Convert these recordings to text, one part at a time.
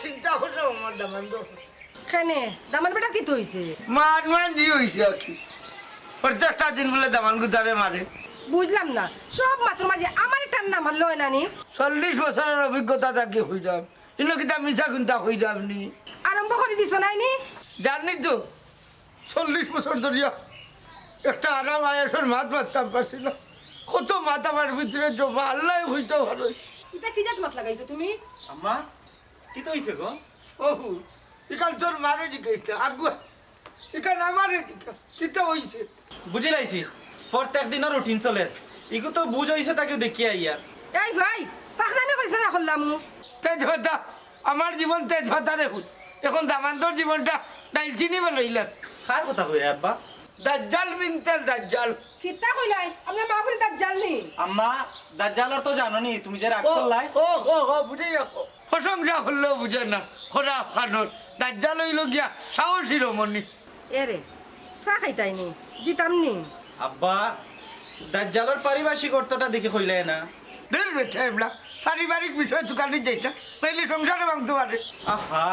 চিন্তা করছো আমার দামান তো কেনে দামান বেটা কি হইছে? মান জি হয়েছে আর কি প্রত্যেকটা দিন বলে দামান গুতারে মারে। বুঝলাম না, সব মাত্র মাঝে আমার টান্না মারলো নানি। 40 বছরের অভিজ্ঞতা থাকি হয়ে যাব ইনো কিতা মিছা কুন্তা হয়ে যাবনি। আরম্ভ করে দিছ নাইনি? জানি তো 40 বছর ধরিয়া একটা আরাম আয়াসের মাত মারতাম পারছি না। কত মাত আমার ভিতরে জমা আল্লাহ হইতে ভালো। এটা কি জাত মাত লাগাইছো তুমি? আম্মা কি তো হইছে গো? ওহু ইকাল তোর মারে জিজ্ঞাসা আগুয়া ইকাল আমারে কিতা হইছে বুঝি লাইছি প্রত্যেক দিনের রুটিন চলে ইগো তো বুঝ হইছে তাকে দেখি আইয়া। এই ভাই পাখনামি করিস না করলাম। তেজ ভাতা আমার জীবন তেজ ভাতা রেখুন এখন দামান্তর জীবনটা ডাইল চিনি লইলেন। কার কথা কই আব্বা? দাজ্জাল মিনতেল দাজ্জাল। কিতা কইলাই আপনার বাপরে দাঁত জালনি? আম্মা দাজ্জালর তো জানোনি তুমি যে রাগ করলাই। ও বুঝে যাও প্রশংসা করলেও বুঝে না খোরা খানোর দাজ্জাল হইল গিয়া সাহসী রমণী। এরে চা খাইতাইনি দিতামনি। আব্বা দাজ্জালর পারিভাষিক অর্থটা দেখে কইলাই না। দের বেঠা এবলা পারিবারিক বিষয় দোকানে যাইতা তাইলে সংসারে ভাঙতে পারে। আহা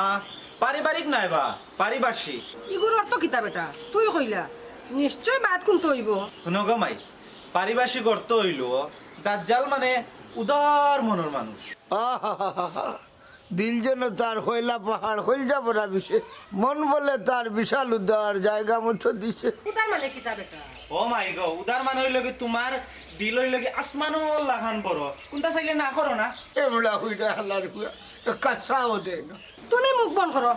পারিবারিক নাই বা পারিভাষিক। ইগুর অর্থ কিতা বেটা তুই কইলা নিশ্চয় বাদ কোন তৈব। শুনো গো মাই পারিভাষিক অর্থ হইল দাজ্জাল মানে উদার মনের মানুষ। আহা দিল যেন তার হইলা পাহাড় হইল যাব না বিষে মন বলে তার বিশাল উদার জায়গা মতো দিছে। উদার মানে কিতা বেটা? ও মাই গো উদার মানে হইল কি তোমার দিল হইল কি আসমানও লাগান বড় কোনটা চাইলে না করো না। এবলা হইলা হালার হুয়া কাঁচাও দেয় না। তুমি মুখ বন্ধ করো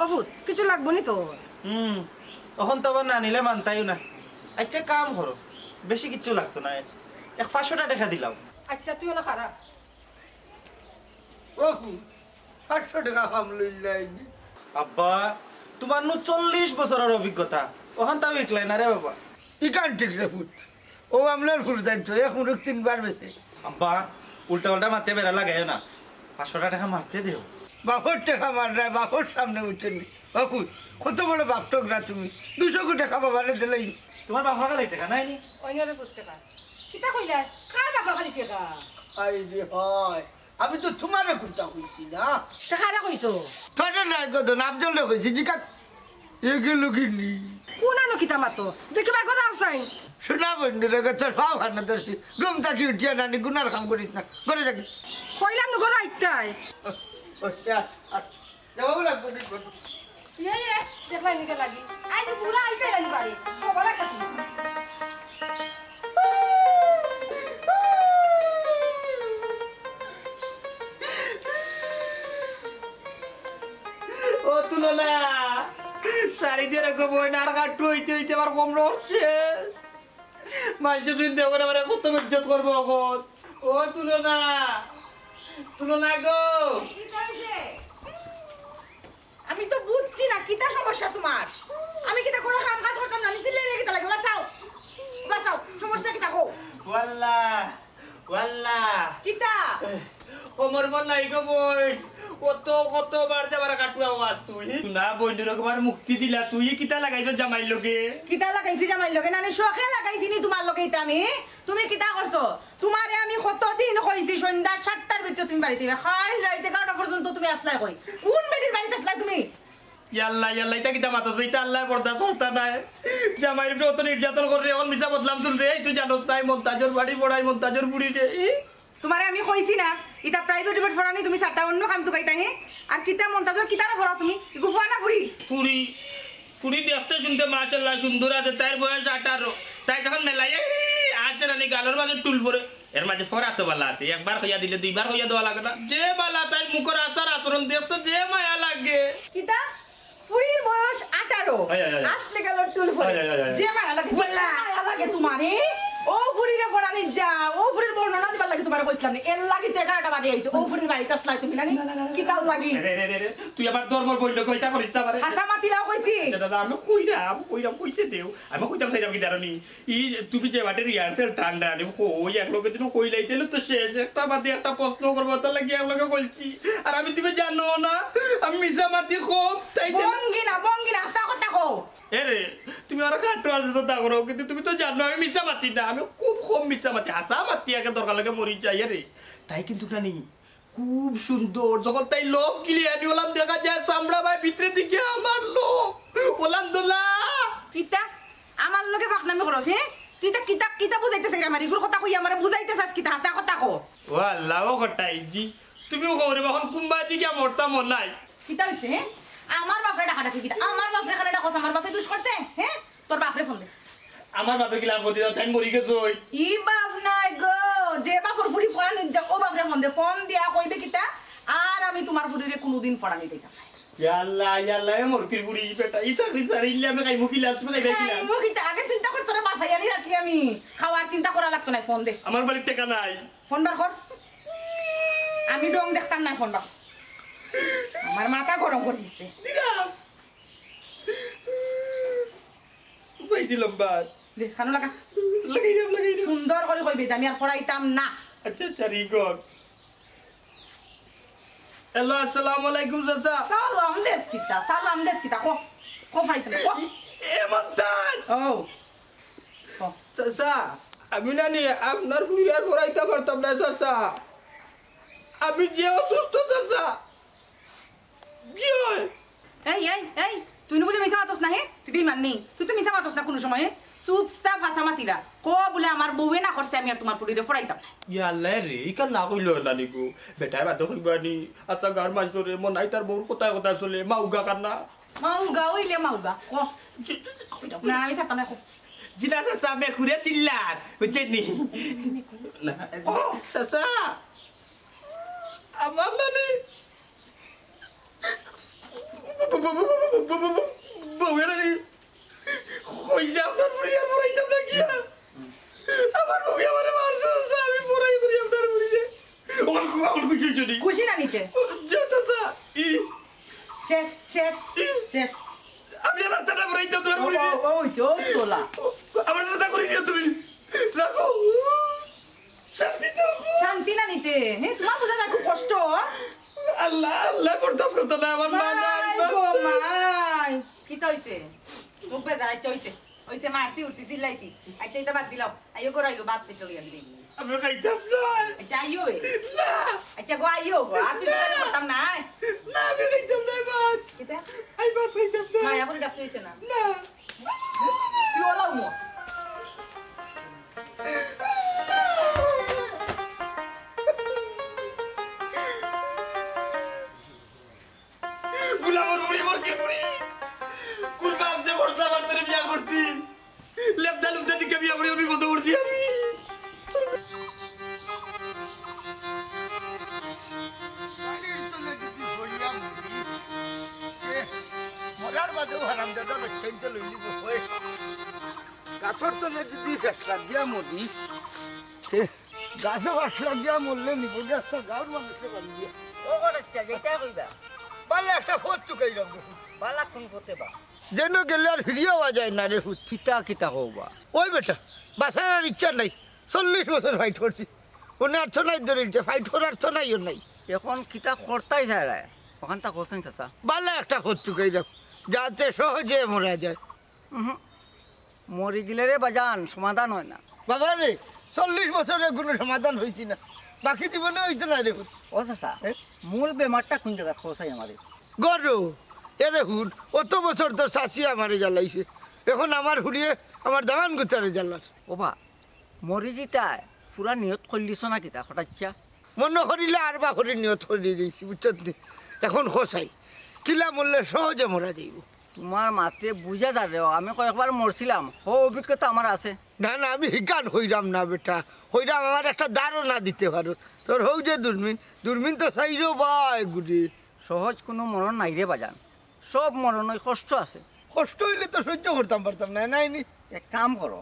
অভূত কিছু লাগবো নি তো। তখন তো আবার না নিলে মানতাইও না। আচ্ছা কাম করো বেশি কিচ্ছু লাগতো না 500টা টাকা দিলাম। আচ্ছা তুই না খারাপ ওহু 800 টাকা কাম লইলাই। আব্বা তোমার 40 বছরের অভিজ্ঞতা ওখান তাও একলাই না রে বাবা। ইকান ঠিক রে ফুট ও আমলার ফুট জানছো এখন 3বার বেশি। আব্বা উল্টা উল্টা মারতে বেড়া লাগাই না 500টা টাকা মারতে দিও। বাপর টাকা মার রে বাপর সামনে উঠছেন বাপু কত বড় বাপটক না তুমি 200 কোটি টাকা বাবারে দিলেই। তোমার বাবার খালি টাকা নাই নি? অন্যরে করতে পার কিতা কইলা কার বাপর খালি টাকা? আই রে হয় আমি তো তোমারে কুন্তা কইছি না। তা কারা কইছো? তোরে না গদ নাবজল রে কইছি জিকাত এগুলো কিনি কোন আনো কিতা মাতো দেখিবা করে আউসাইন শোনা বন্ধু রে তোর ভাও খানা দর্শি ঘুম থাকি উঠিয়া নানি গুনার কাম করিস না করে যাবি। কইলাম না করে আইতাই যাবো লাগবে এ দেখলাই নিকে লাগি আজ পুরা আইতাই রানি বাড়ি বলা খাতি। ও তুলো না সারি দিয়ে রাখো বই না আর কাটু হইতে হইতে আমার কম রসছে মাইছে তুই দেব না মানে কত ইজ্জত করবো এখন। ও তুলো না গো। আমি তো বুঝছি না কিটা সমস্যা তোমার। আমি কিটা কোনো কাম কাজ করতাম না নিছিলে রে কিটা লাগে বাঁচাও সমস্যা কিটা কও। ওয়াল্লা কিটা কোমর বল নাই গো বই কত বার যাবার কাটু আওয়াজ তুই না বন্ধুর একবার মুক্তি দিলা তুই কিতা লাগাইছ জামাই লগে। কিটা লাগাইছি জামাই লগে নানি শখে লাগাইছি নি তোমার লগে এটা আমি তুমি কিটা করছো তোমারে আমি কতদিন কইছি সন্ধ্যা 7টার ভিতরে তুমি বাড়িতে খাই রাইতে 11টা পর্যন্ত তুমি আসলাই কই কোন বেটির বাড়িতে আসলাই তুমি? ইয়াল্লা এটা কিতা মাতস ভাই আল্লাহ বর্দা সরতা নাই জামাইর উপরে অত নির্যাতন করে এখন মিছা বদলাম তুই রে তুই জানোস তাই মন্তাজর বাড়ি পড়াই মন্তাজর বুড়ি রে। তোমারে আমি কইছি না এটা প্রাইভেট বেট ফরানি তুমি 7টা অন্য কাম তো কাইতা হে আর কিটা মন্তাজর কিটা করো তুমি গুফা না ফুরি পুরি দেখতে শুনতে মাশাআল্লাহ সুন্দর আছে তাই বয়স 18 তাই যখন মেলাই আজ রানী গালের মাঝে টুল পরে এর মাঝে ফরাতো বালা আছে একবার হইয়া দিলে দুইবার হইয়া দেওয়া লাগে না যে বালা তাই মুখের আচার আচরণ দেখতো যে মায়া লাগে। কিটা ফুরির বয়স 18 আসলে গেল টুল ফরে যে মায়া লাগে মায়া লাগে তোমারে ও ফুড়িরে ফড়ানি যা ও ফুড়ির বর্ণনা দিবার লাগি তোমার কইছিলাম নি এর লাগি তো 11টা বাজে আইছো ও ফুড়ির বাড়িতে আসলাই তুমি নানি কি তাল লাগি রে তুই আবার ধর্মর বইল কইটা করিস আমারে হাসা মাতিলাও কইছি দাদা আমি কইতে দেও আমি কইতাম সাইরাম কি দারনি ই তুমি যে বাটে রিহার্সাল ঠান্ডা আমি কই এক লোকে দিন কই লাইতেল তো শেষ একটা বাদে একটা প্রশ্ন করব তার লাগি এক লোকে কইছি আর আমি তুমি জানো না আমি মিছামাতি কম তাই বঙ্গিনা হাসা কথা কও এরে তুমি আর কাট্টো আছো তা করো কিন্তু তুমি তো জানো আমি মিছামাতি না আমি খুব কম মিছামাতি হাসা মাতি একে দরকার লাগে মরি যাই রে তাই কিন্তু জানি খুব সুন্দর যখন তাই লোক গিলিয়ানি ওলাম দেখা যায় চামড়া ভাই ভিতরে দিকে আমার লোক ওলাম দোলা কিতা আমার লগে ফাকনামি করছ হে তুই তা কিতা বুঝাইতেছিস আমার ইগুর কথা কই আমারে বুঝাইতেছাস কিতা হাসা কথা কও ও আল্লাহ ও কটাই জি তুমি ওরে এখন কুম্বা দিকে মরতা মন নাই কিতা হইছে হে আমার বাপরে ডাকা ডাকি কিতা আমার বাপরে কানে ডাকছ আমার বাপে দুষ করছে হে তোর বাপরে ফোন দে আমার বাপে গিলাম গতি দাও তাই মরি গেছ ওই ই বাপ নাই গো যে বাপর ফুড়ি ফড়ানি যা ও বাপরে ফোন দিয়া কইবে কিতা আর আমি তোমার ফুড়িরে কোনোদিন ফড়ানি দিতাম না ইয়াল্লা মোর কি বুড়ি বেটা ই চাকরি সারিলে আমি কাই মুকিলা তুমি কাই দেখিলা মু কিতা আগে চিন্তা কর তোরা বাসাই আনি রাখি আমি খাওয়ার চিন্তা করা লাগতো না ফোন দে আমার বাড়ি টাকা নাই ফোন বার কর আমি ডং দেখতাম না ফোন বার আমার মাথা গরম করে দিছে দিলাম পাইছিলাম বাদ দে খানো লাগা লাগাই সুন্দর করে কইবে যে আমি আর পড়াইতাম না আচ্ছা রিগর হ্যালো আসসালামু আলাইকুম চাচা সালাম দেস কিতা কো ফাইতাম কো এ মন্তান ও চাচা আমি জানি আপনার ফুরিয়ার পড়াইতে পারতাম না চাচা আমি যে অসুস্থ চাচা কি হয় এই তুই বলে মিছা মাতস না হে তুই বিমান নেই তুই তো মিছা মাতস না কোনো সময় চুপচাপ ভাষা মাতিরা কো বলে আমার বউয়ে না করছে আমি আর তোমার ফুরিরে ফড়াইতাম ইয়াল্লা রে ইকান না কইলো না নিকো বেটাই বাদ কইবানি আতা গার মাইছরে মন নাই তার বউর কথা চলে মাউগা কান্না মাউগা ওইলে মাউগা কো না আমি থাকতাম না কো জিনা চাচা মে ঘুরে চিল্লার বুঝছেনি ও চাচা আমার মানে বউয়ের কইছে আপনার ফুরিয়ার পড়াইতাম না কি আমার বউয়ে আমারে মারছে চাচা আমি পড়াই করি আপনার ফুরিয়ে ওর খুশি যদি খুশি না নিতে চাচা ই শেষ আমি আমার টাকা পড়াইতাম তোমার ফুরিয়ে ওই তোলা আমার সাথে করে নিও তুমি রাখো শান্তি না নিতে হে তোমার বোঝা যায় খুব কষ্ট আল্লাহ বরদাস্ত করতে না আমার মা নাই মাই কি কইছে মুখ বেজার হইছে মারছি উঠছি চিল্লাইছি আচ্ছা এটা বাদ দিলাম আইও গো রাইও বাদ চলে যাবি আমি খাইতাম না আচ্ছা আইও না আচ্ছা গো আইও গো আর তুই তো করতাম না না আমি খাইতাম না বাদ কিতা আই বাদ খাইতাম না মায়া বলে ডাকছে না না কি হলো মো গুলামর বুড়ি মর কি বুড়ি কুরবান যে বর্দা বাড়তে বিয়া করছি লেপদা লুপদা দিকে বিয়া করে আমি কত করছি আমি মরার বাদেও হারাম দাদা বেচাইতে লইলি বসে গাছর তলে যদি ফেসলা গিয়া মরি গাছও ফাসলা গিয়া মরলে নিব গাছটা গাঁর মানুষে বান দিয়া ও করছে যেটা কইবা পারলে একটা ফোট চুকাই রাখ বালা কোন করতে বা যেন গেলে আর ফিরিয়ে পাওয়া যায় না রে হুত কিতা কওবা ওই বেটা বাসার আর ইচ্ছা নাই 40 বছর ফাইট করছি ওনে অর্থ নাই ধরেছে ফাইট করার অর্থ নাই ওর নাই এখন কিতা করতাই যায় ওখান তা করছেন চাচা পারলে একটা ফোট চুকাই রাখ যাতে সহজে মরা যায় মরি গেলে রে বাজান সমাধান হয় না বাবা রে 40 বছরের কোনো সমাধান হয়েছি না বাকি জীবনে হইতে না রে হুত ও চাচা মূল বেমারটা কোন জায়গা খোঁসাই আমারে গরু এরে হুন অত বছর তো শাশি আমারে জ্বালাইছে এখন আমার হুড়িয়ে আমার দামান গুতারে জ্বালার ওবা মরি জিতায় পুরা নিয়ত করলিছ না কিতা হঠাৎছা মনে করিলে আর বা করে নিয়ত করে দিয়েছি বুঝছেন এখন খসাই কিলা মরলে সহজে মরা যাইব তোমার মাতে বুঝা যা রে আমি কয়েকবার মরছিলাম ও অভিজ্ঞতা আমার আছে না না আমি হিকান হইরাম না বেটা হইরাম আমার একটা ধারণা দিতে পারো তোর হৌ যে দূরবীন তো চাইরো বা এগুলি সহজ কোনো মরণ নাই রে বাজান সব মরণ ওই কষ্ট আছে কষ্ট হইলে তো সহ্য করতাম পারতাম না নাইনি এক কাম করো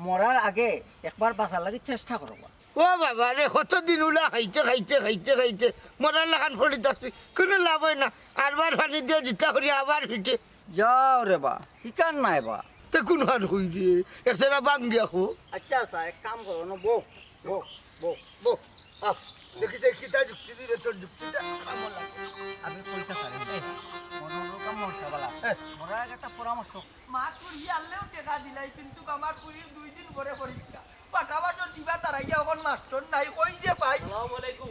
মরার আগে একবার বাঁচার লাগে চেষ্টা করবা। ও বাবা রে কতদিন উলা খাইতে খাইতে খাইতে খাইতে মরার লাখান ফড়ি থাকছি কোনো লাভ হয় না আরবার পানি দিয়ে জিতা করি আবার ফিটে যাও রে বা শিকার নাই বা। তে কোন হান হই রে একসারা বাং দিয়া খো আচ্ছা আচ্ছা এক কাম করো না বো বো বো বো আপ দেখি যে কিতা যুক্তি দিলে তোর যুক্তিটা কামো লাগে আমি পয়সা পারি মনোর কাম মরতে বলা মরার আগে একটা পরামর্শ মাছ পুরি আনলেও টাকা দিলাই কিন্তু আমার পুরির 2 দিন পরে পরীক্ষা পাঠাবাটোর দিবা তারাইয়া এখন মাস্টার নাই কই যে পাই। আসসালামু আলাইকুম।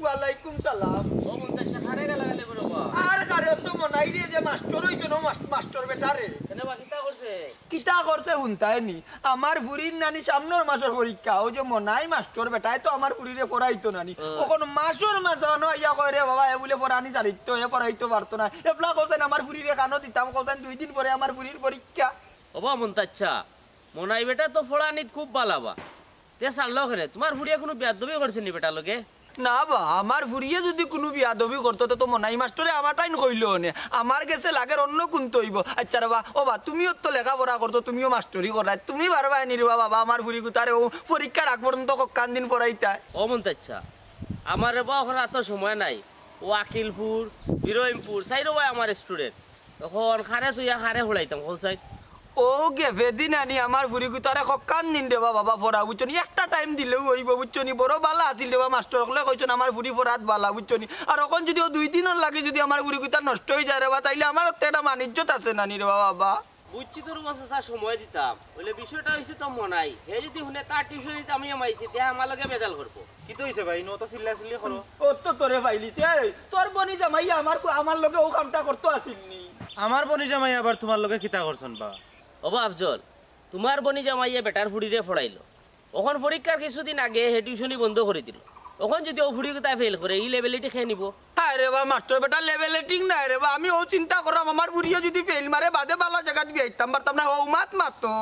ওয়ালাইকুম সালাম। ও মন্তাজ খারে গেলা গেলে বড় বা আর কারে তো মনাই রে যে মাস্টার হইছে না মাস্টার বেটা রে এনে বাকিটা করছে কিতা করতে হুনতাই নি আমার পুরির নানি সামনের মাসের পরীক্ষা ও যে মনাই মাস্টার বেটাই তো আমার পুরিরে পড়াইতো নানি ওখন মাসের মাঝানো আইয়া কয় রে বাবা এ বলে পড়ানি জানিত এ পড়াইতো পারতো না এবলা কোসেন আমার পুরিরে কানো দিতাম কোসেন 2 দিন পরে আমার পুরির পরীক্ষা। ওবা মন্তাচ্ছা মনাই বেটা তো ফোড়ানিত খুব বালাবা তে সারলো ওখানে তোমার ফুড়িয়া কোনো বেয়াদবি করছে নি বেটা লগে না বা আমার ফুরিয়ে যদি কোনো বিয়াদবি করতো তো মনাই মাস্টারে আমার টাইম কইলো নে আমার গেছে লাগের অন্য কোন তৈব। আচ্ছা রে বা ও বা তুমিও তো লেখাপড়া করতো তুমিও মাস্টারি করাই তুমি পারবা নি রে বাবা আমার ফুরি গুতারে ও পরীক্ষার আগ পর্যন্ত কক্কান দিন পড়াইতাই। ও মন্তাচ্ছা আমার বা ওখানে এত সময় নাই ও আকিলপুর বিরহিমপুর সাইরো ভাই আমার স্টুডেন্ট তখন খারে তুই খারে হলাইতাম হোসাই ও গেফে দিন আনি আমার ফুরি গুতারে কক্কান দিন রে বাবা পড়া বুঝছো নি একটা টাইম দিলেও হইব বুঝছো নি বড় বালা আছিল রে মাস্টার হলে কইছেন আমার ফুরি পড়াত বালা বুঝছো নি আর এখন যদি ও 2 দিনের লাগে যদি আমার ফুরি গুতা নষ্ট হয়ে যায় রে বা তাইলে আমার তো একটা মানিজ্যত আছে নানি রে বাবা। বুঝছি তোর মাসে সময় দিতাম বলে বিষয়টা হয়েছে তো মনাই হে যদি শুনে তার টিউশন দিতে আমি আমাইছি তে আমার লগে বেজাল করবো কি তো হইছে ভাই নত চিল্লা চিল্লি করো ও তো তোরে পাইলিছে তোর বনি জামাই আমার লগে ও কামটা করতে আসিলনি। আমার বনি জামাই আবার তোমার লগে কিতা করছন বা ওবা আফজল তোমার বনি জামাইয়ে বেটার ফুড়িরে ফড়াইলো ওখন পরীক্ষার কিছুদিন আগে হে টিউশনি বন্ধ করে দিল ওখন যদি ও ফুড়ি কোথায় ফেল করে এই লেভেলিটি খেয়ে নিব হায় রে বা মাস্টার বেটা লেভেলে ঠিক নাই রে বা আমি ও চিন্তা করাম আমার বুড়িও যদি ফেল মারে বাদে বালা জায়গা দিয়ে আইতাম পারতাম না ও মাত মাতো।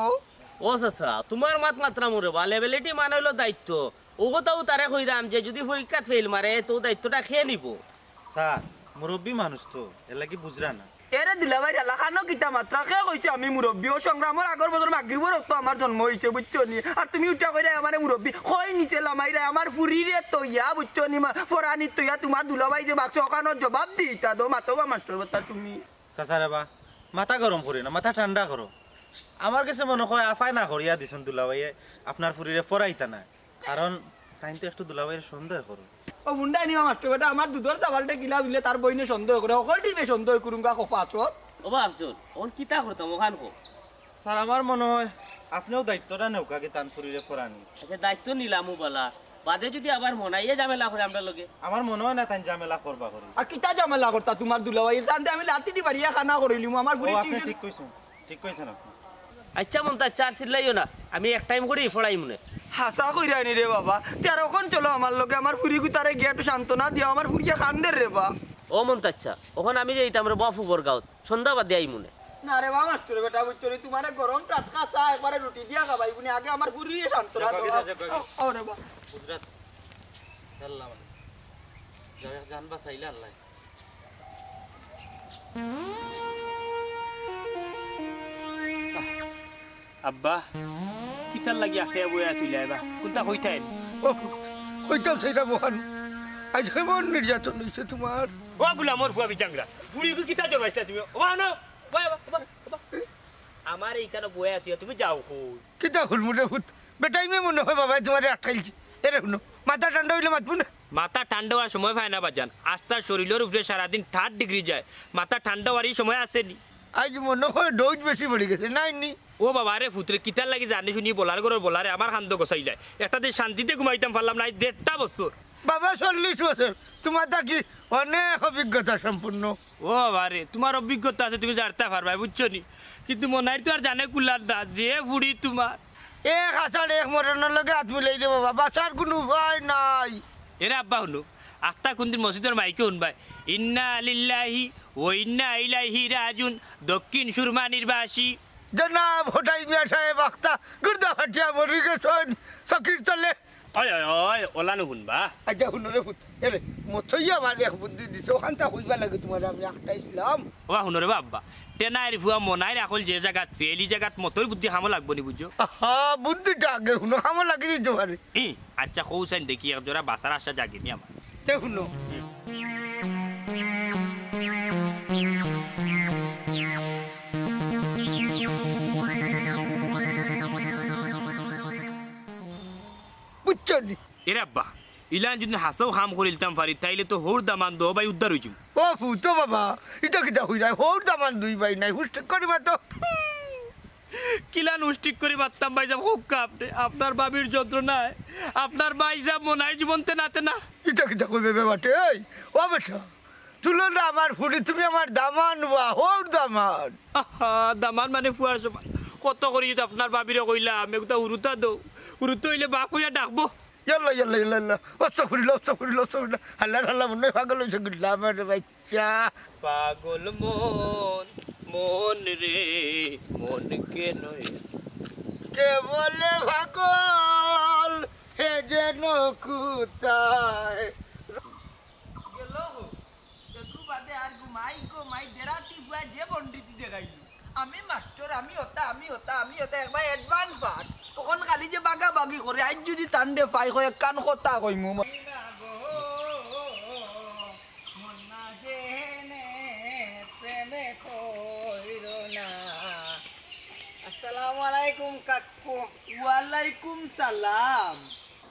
ও সাসা তোমার মাত মাত্রা মোরে বা লেভেলিটি মানে হলো দায়িত্ব ও কথাও তারে কইরাম যে যদি পরীক্ষাত ফেল মারে তো দায়িত্বটা খেয়ে নিব। স্যার মুরব্বী মানুষ তো এর লাগি বুঝরা না এরে দিলা ভাই এলাকানো কিতা মাত্রা কে কইছে আমি মুরব্বী ও সংগ্রামের আগর বছর মাগরিবর তো আমার জন্ম হইছে বুঝছো নি আর তুমি উঠা কইরা আমার মুরব্বী কই নিচে লামাইরা আমার ফুরিরে তইয়া বুঝছো নি ফরানি তইয়া তোমার দুলাভাই যে বাক্স ওখানোর জবাব দিতা দো মাতবা মাস্টার বতা তুমি। চাচারে বা মাথা গরম করি না মাথা ঠান্ডা করো আমার কাছে মনে হয় আফাই না করিয়া দিছন দুলাভাইয়ে আপনার ফুরিরে ফরাইতা না কারণ তাই তো একটু দুলাভাইয়ের সন্দেহ করো ও মুন্ডা নিবা মাস্টার বেটা আমার দুধর চাওয়ালটা কিলা দিলে তার বইনে সন্দেহ করে সকল টিপে সন্দেহ করুঙ্গা কফাচত। ওবা আফজল ওন কিতা করতাম ওখান কো স্যার আমার মনে হয় আপনিও দায়িত্বটা নৌকাকে তান ফুরিরে ফরানি আচ্ছা দায়িত্ব নিলামও বলা বাদে যদি আবার মনাইয়ে ঝামেলা করে আমরা লগে আমার মনে হয় না তাই ঝামেলা করবা করি আর কিতা জামেলা করতা তোমার দুলাভাই জানতে আমি লাতি দি বাড়িয়া খানা করিলিম আমার ও ফুরি আপনি ঠিক কইছেন আপনি আচ্ছা মন্তা চার চিল্লাইও না আমি এক টাইম করি ফড়াই মনে হাসা কইরা নি রে বাবা তেরোখন চলো আমার লগে আমার ফুরি গুতারে গিয়ে একটু সান্ত্বনা দিয়া আমার ফুরিয়া কান্দের রে বা। ও মন্তাচ্ছা ওখানে আমি যাইতাম রে বাফু বরগাঁত সন্ধ্যা বাদে আই মনে না রে বাবা মাস্টার বেটা বুঝছো নি তোমার গরম টাটকা চা একবারে রুটি দিয়া খাবাই বুনি আগে আমার ফুরিয়ে সান্ত্বনা দাও। ও রে বা গুজরাট আল্লাহ মানে যাও জান বাঁচাইলে আল্লাহ আব্বা কিতার লাগি আখে বয়া তুইলাইবা কোনটা কইতাইন ও কইতাম সেইটা মহান আজ কেমন নির্যাতন হয়েছে তোমার ও গুলা মোর ফুয়া বিচাংরা ফুড়ি কিতা জরবাইছা তুমি ও না আমার এইখানে বয়া তুই তুমি যাও কই কিতা হুলমুলে ভূত বেটাইমে মনে হয় বাবা তোমার আটকাইছি এরে শুনো মাথা ঠান্ডা হইলে মাতবো না মাথা ঠান্ডা হওয়ার সময় হয় না বাজান আস্তা শরীরের উপরে সারাদিন 30 ডিগ্রি যায় মাথা ঠান্ডা হওয়ারই সময় আসেনি আজ মনে হয় ডোজ বেশি পড়ে গেছে নাই নি ও বাবা রে ফুতরে কিতার লাগি জানি শুনি বলার করে বলারে আমার খান্দ গোসাই যায় একটাতে শান্তিতে ঘুমাইতাম পারলাম না 1.5 বছর বাবা 40 বছর তোমার তা কি অনেক অভিজ্ঞতা সম্পূর্ণ ও বাবা রে তোমার অভিজ্ঞতা আছে তুমি জানতে পারবা বুঝছো নি কিন্তু মনাই তো আর জানে কুলার না যে ফুড়ি তোমার এক আষাঢ় এক মরণের লগে হাত মিলাই দে বাবা বাঁচার কোনো উপায় নাই এরা আব্বা হলো আখতা কোনদিন মসজিদের মাইকে শুনবাই ইন্না লিল্লাহি ও ইন্না ইলাইহি রাজুন দক্ষিণ সুরমা নির্বাসী জনাব হোটাই মিয়া সাহেব আখতা গুর্দা ফাটিয়া মরি গেছেন চকির তলে ওই ওই ওই ওলা নুন বা আচ্ছা শুনো রে ফুট এরে মথই আমার এক বুদ্ধি দিছে ওখানটা হইবা লাগে তোমার আমি একটাই ছিলাম ও শুনরে বাবা টেনাইর ভুয়া মনাই রাখল যে জায়গাত ফেলি জায়গাত মতর বুদ্ধি হামো লাগবো নি বুঝছো আহা বুদ্ধিটা আগে শুনো খামো লাগে দিতে পারে ই আচ্ছা কৌসাইন দেখি এক জোড়া বাসার আশা জাগিনি আমার তে শুনো বুঝছো নি এরে আব্বা ইলান যদি হাসাও হাম করিলতাম পারি তাইলে তো হোর দামান দো ভাই উদ্ধার হইছুম ও ফুটো বাবা এটা কিটা হই নাই হোর দামান দুই ভাই নাই হুষ্ট করিবা তো কিলান উষ্টিক করে মারতাম ভাই যাব খুব কাপড়ে আপনার বাবির যন্ত্রণায় আপনার ভাই যাব মনাই জীবনতে নাতে না এটা কিটা কইবে বেবাটে এই ও বেটা তুলো না আমার ফুড়ি তুমি আমার দামান বা হোর দামান আহা দামান মানে ফুয়ার সমান কত করি যদি আপনার বাবিরে কইলা আমি একটা উরুতা দো উরুতা হইলে বাপ হইয়া ডাকবো ইয়াল্লা ইয়াল্লা ইয়াল্লা ইয়াল্লা অস্তা করিল হাল্লা হাল্লা মনে হয় পাগল হয়েছে গুল্লা আমার বাচ্চা পাগল মন মন রে মন কে নয় কে বলে পাগল হে যেন কুতায় আমি মাস্টার আমি হতা একবার অ্যাডভান্স পাস তখন খালি যে বাগা বাগি করে আজ যদি তান্ডে পাই হয় কান কথা কইমু আসসালামু আলাইকুম কাকু ওয়ালাইকুম সালাম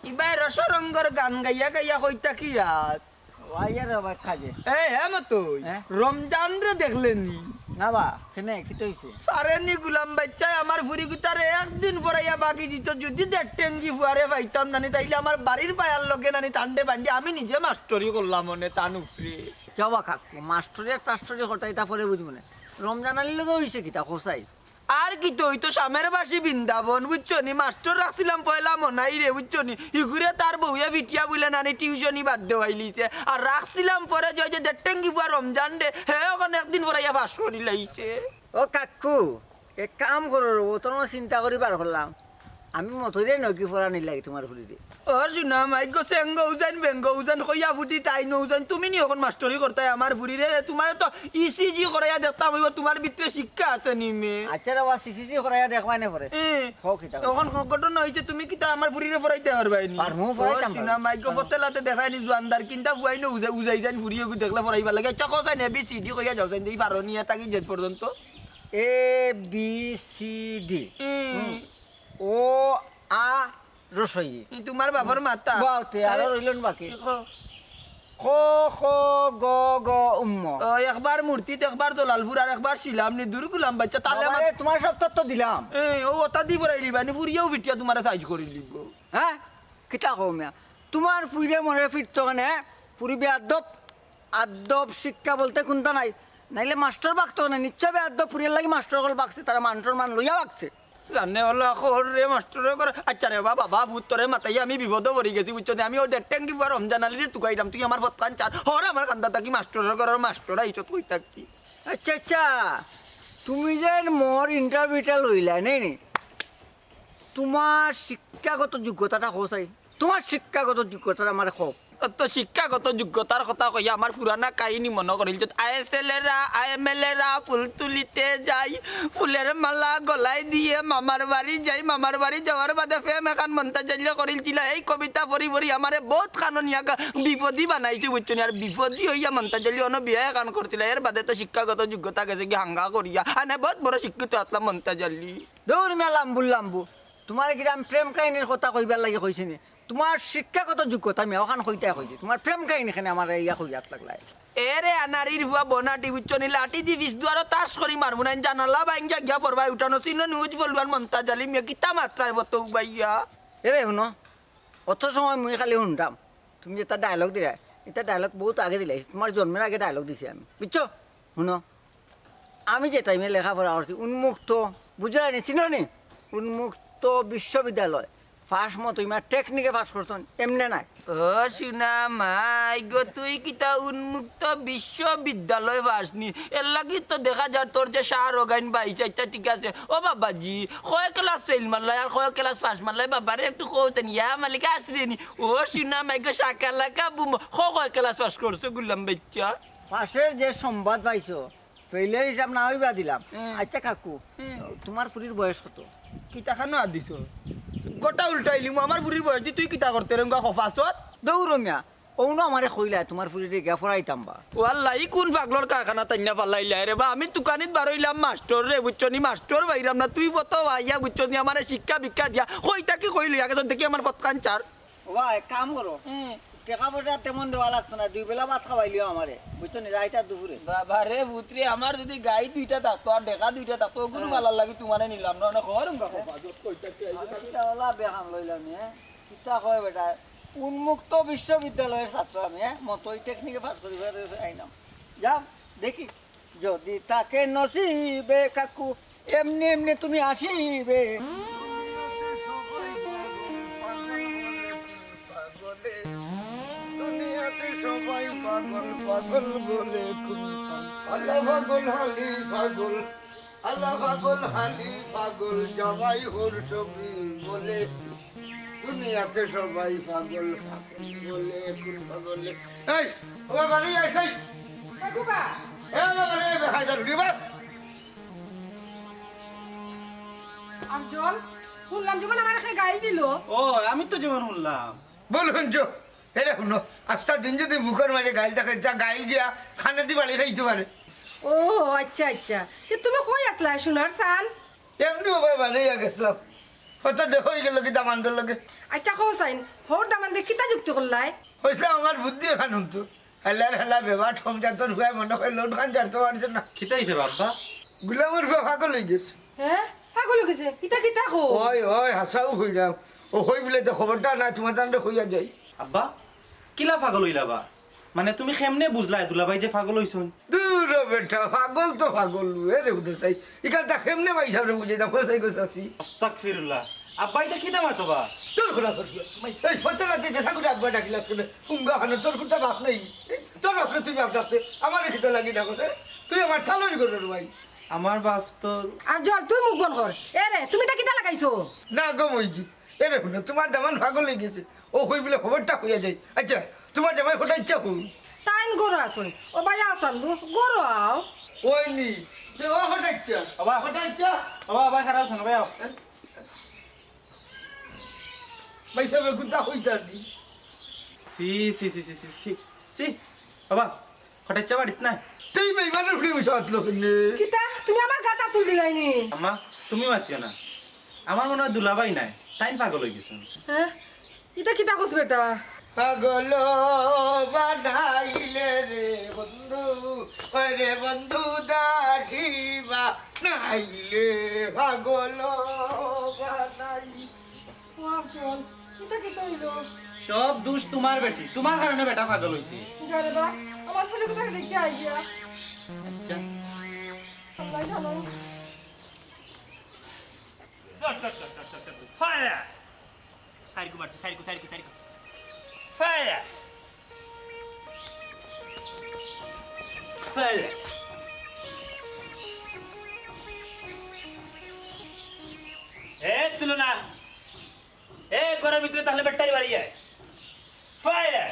ইবাই রসরঙ্গর গান গাইয়া গাইয়া কইতা কি আস এ হ্যাঁ তুই রমজান রে দেখলেনি না বা কেনে কি হইছে সারেনি গুলাম বাচ্চায় আমার ফুরি গুতারে একদিন পরাইয়া বাকি দিত যদি দেড়টেঙ্গি ফুয়ারে পাইতাম নানি তাইলে আমার বাড়ির পায়ার লগে নানি তান্ডে বান্ডি আমি নিজে মাস্টরি করলাম মনে তান উপরে যাবা কাকু মাস্টরি টাস্টরি কথা এটা পরে বুঝবো না রমজান আলীর লগে হইছে কিটা খোসাই আর কি তো ওই তো সামের বাসি বৃন্দাবন বুঝছো নি মাস্টার রাখছিলাম পয়লা মনাই রে বুঝছো নি ইগুরে তার বউয়া বিটিয়া বলে নানি টিউশনই বাদ দেওয়াইলিছে আর রাখছিলাম পরে যে দেড়টেঙ্গি ফুয়া রমজান রে হ্যাঁ ওখানে একদিন পরাইয়া বাস করি লাইছে ও কাকু এক কাম করো ও তোমার চিন্তা করি বার করলাম আমি মতরে নকি ফরা নিলাগি তোমার ফুলিতে ও শুনা মাইক সেঙ্গ উজান বেঙ্গ উজান কইয়া ফুটি টাই নউজান তুমি নি এখন মাস্টারি করতাই আমার ফুরি রে তোমার তো ইসিজি করাইয়া দেখতাম হইব তোমার ভিতরে শিক্ষা আছে নি মে আচ্ছা রে সিসিসি করাইয়া দেখবাই না পরে হোক এটা এখন ঘটনা হইছে তুমি কি তা আমার ফুরিরে ফরাইতে পারবাই নি পারমু, ফরাইতাম শুনা মাইক ফতেলাতে দেখাই নি জোয়ানদার কিনতা বুয়াই ন উজাই যান ফুরিয়ে গু দেখলা ফরাইবা লাগে আচ্ছা কোসাই নে বি সি ডি কইয়া যাও যাই পারনি তাকি জেদ পর্যন্ত এ বি সি ডি ও আ রসই তোমার বাবার মাতা বাউতে আর রইলন বাকি খ খ গ গ উম্ম একবার মূর্তিতে একবার দলালপুর আর একবার শিলাম নি দূর গুলাম বাচ্চা তাহলে আমার তোমার সব তত্ত্ব দিলাম ও ওটা দি পড়াই লিবা নি ফুরিয়াও বিটিয়া তোমার সাইজ করে লিব হ্যাঁ কিতা কও মিয়া তোমার পুইরে মনে ফিরত কেনে পুরিবে আদব আদব শিক্ষা বলতে কোনটা নাই নাইলে মাস্টার বাগতো না নিশ্চয় আদব পুরিয়ার লাগি মাস্টার গল বাগছে তারা মান্টর মান লইয়া বাগছে জানে হলো রে মাস্টার করে আচ্ছা রে বাবা ভূত তোরে মাতাই আমি বিপদ পড়ে গেছি বুঝছো আমি ও দেড়টেঙ্গি পর রমজান আলী রে তুকাইলাম তুই আমার ফতকান চার হরে আমার কান্দা থাকি মাস্টারের ঘরের মাস্টার আইছত কই থাকি আচ্ছা আচ্ছা তুমি যে মোর ইন্টারভিউটা লইলা নেই তোমার শিক্ষাগত যোগ্যতাটা খোঁচাই তোমার শিক্ষাগত যোগ্যতাটা আমার খোক তো শিক্ষাগত যোগ্যতার কথা কইয়া আমার পুরানা কাহিনী মনে করিল আইএসএলেরা আইএমএলেরা ফুল তুলিতে যাই ফুলের মালা গলায় দিয়ে মামার বাড়ি যাই মামার বাড়ি যাওয়ার বাদে ফেম এখান মন্তাজল্য করিলছিল এই কবিতা পড়ি পড়ি আমারে বহুত কাননিয়া বিপদী বানাইছে বুঝছো আর বিপদী হইয়া মন্তাজল্য অন বিয়া এখান করছিল এর বাদে তো শিক্ষাগত যোগ্যতা গেছে কি হাঙ্গা করিয়া আনে বহুত বড় শিক্ষিত আসলাম মন্তাজল্লি দৌড় মেলা লাম্বু লাম্বু তোমার কি আমি প্রেম কাহিনীর কথা কইবার লাগে কইছি নি তোমার শিক্ষাগত যোগ্যতা আমি ওখান কইতে কইছি তোমার প্রেম কাহিনীখানে আমার ইয়া কইয়াত লাগলাই এরে আনারির হুয়া বনাটি বুঝছো নি লাঠি দি বিষ দুয়ারও তাস করি মারবো না জানালা বাইঙ্গা গিয়া পড়বাই উঠানো ছিল নিউজ বলবার মন্তা জালি মিয়া কিতা মাত্রায় বত বাইয়া এরে শুনো অত সময় মুই খালি শুনতাম তুমি এটা ডায়লগ দিলা এটা ডায়লগ বহুত আগে দিলাই তোমার জন্মের আগে ডায়লগ দিছি আমি বুঝছো শুনো আমি যে টাইমে লেখাপড়া করছি উন্মুক্ত বুঝলা নি চিনো নি উন্মুক্ত বিশ্ববিদ্যালয় ফাঁস মতো ইমার টেকনিকে ফাঁস করছেন এমনি নাই ও শুনা মাই গো তুই কিতা উন্মুক্ত বিশ্ববিদ্যালয় পাসনি এর লাগি তো দেখা যায় তোর যে সার ওগাইন বাইছে আচ্ছা ঠিক আছে ও বাবাজি কয় ক্লাস ফেল মারলাই আর কয় ক্লাস পাস মারলাই বাবারে একটু কৌতেন ইয়া মালিকা আসরে নি ও শুনা মাই গো শাকা লাগা বুম কয় ক্লাস পাস করছো গুলাম বাচ্চা পাশের যে সংবাদ পাইছো ফেইলের হিসাব না হইবা দিলাম আচ্ছা কাকু তোমার ফুরির বয়স কত কিতা খানো আর দিছ গোটা উল্টাইলি আমার বুড়ির বয়স তুই কিতা করতে রঙ্গা খফাছত দৌড়মিয়া ওনো আমারে কইলা তোমার ফুরিরে গা ফরাইতাম বা ওয়াল্লাহ কোন পাগলর কারখানা তাইনা পাল্লাইলা রে বা আমি দোকানিত বারইলাম মাস্টার রে বুঝছনি মাস্টার বাইরাম না তুই বত ভাইয়া বুঝছনি আমার শিক্ষা ভিক্ষা দিয়া কইতা কি কইলি আগে তো দেখি আমার পতকান চার ওবা এক কাম করো টাকা পয়সা তেমন দেওয়া লাগতো না 2 বেলা ভাত খাওয়াইলিও আমারে বুঝছো নি রাইত আর দুপুরে বাবা রে বুতরে আমার যদি গাই দুইটা থাকতো আর ডেকা দুইটা থাকতো কোনো ভালো লাগি তোমারে নিলাম না না খবর ওলা বেহাম লইলাম কিতা কয় বেটা উন্মুক্ত বিশ্ববিদ্যালয়ের ছাত্র আমি মতই টেকনিকে পাস করি আইনাম যাও দেখি যদি তাকে নসিবে কাকু এমনি এমনি তুমি আসিবে দুনিয়াতে সবাই পাগল পাগল বলে আল্লাহ পাগল হালি পাগল আল্লাহ পাগল হালি পাগল জবাই হোর ছবি বলে দুনিয়াতে সবাই পাগল পাগল বলে কোন পাগলে এই ও বাড়ি আইছাই কাকুকা এ বাড়ি হায়দার দিবা আমজন শুনলাম যখন আমার একটা গাড়ি দিল ও আমি তো যেমন শুনলাম বলুন জো এরে শুনো আস্তা দিন যদি বুকের মাঝে গাইল থাকে যা গাইল গিয়া খানা দি বাড়ি খাইতে পারে ও আচ্ছা আচ্ছা তে তুমি কই আসলা সোনার সান এমনি ওভাবে বানিয়ে গেছিলাম কত দেখো গেল কি দামানদের লগে আচ্ছা কও সাইন হোর দামান দে কিতা যুক্তি করলাই হয়েছে আমার বুদ্ধি খানুন তো হেলার হেলা বেবার ঠম যাতন হুয়াই মনে হয় লোড খান ছাড়তে পারছে না খিতাইছে বাবা গুলামের হুয়া ভাগল হয়ে গেছে হ্যাঁ পাগল হয়ে গেছে কিতা কিতা কো ওই ওই হাসাও হয়ে যাও ও হই বলে তো খবরটা না তোমার তান্ডে হইয়া যাই আব্বা কিলা পাগল হইলাবা মানে তুমি কেমনে বুঝলাই দুলাভাই যে পাগল হইছুন দূর বেটা পাগল তো পাগল রে বুঝাই ইকালটা কেমনে পাইছা রে বুঝে দেখো সেই গোসাছি আস্তাগফিরুল্লাহ আব্বা এটা কি দাম তো বা তোর খোলা করবি এই ফতরাতে যেসা করে আব্বা ডাকিলাস করে উঙ্গা হানো তোর কোনটা বাপ নাই তোর বাপরে তুই বাপ ডাকতে আমার খিদে লাগি না করে তুই আমার চালরি করে রে ভাই আমার বাপ তো আর জল তুই মুখ বন্ধ কর এ রে তুমি তা কিতা লাগাইছো না গো মইজি এরে শুনো তোমার জামান পাগল হয়ে গেছে ও হই বলে খবরটা হইয়া যায় আচ্ছা তোমার জামাই ফোটা ইচ্ছা হই তাইন গরো আসুন ও বাইয়া আসুন গরো আও ওই নি যে ও ফোটা ইচ্ছা বাবা। ফোটা ইচ্ছা বাবা আবার খারাপ শোনো ভাই ভাই সবে গুদা হইতা দি সি সি সি সি সি সি সি বাবা হঠাৎ বাড়িত না তুই বেইমানের উড়ে বসে আসলো কেনে কিতা তুমি আমার গাতা তুল দিলাইনি আম্মা তুমি মাতিও না আমার মনে হয় দুলাভাই নাই তাই পাগল হয়ে গেছেন হ্যাঁ এটা কিতা কস বেটা পাগল বানাইলে রে বন্ধু ওই রে বন্ধু দাঠিবা নাইলে পাগল বানাই ও জল এটা কিতা হইলো সব দোষ তোমার বেটি তোমার কারণে বেটা পাগল হইছে জানে বা আমার ফুলে কোথা দেখি আইয়া আচ্ছা আল্লাহ জানো Fire! Sairiku marcha, sairiku. Fire! Fire! তুলো না ঘরের ভিতরে তাহলে ব্যাটারি বাড়ি যায় ফায়ার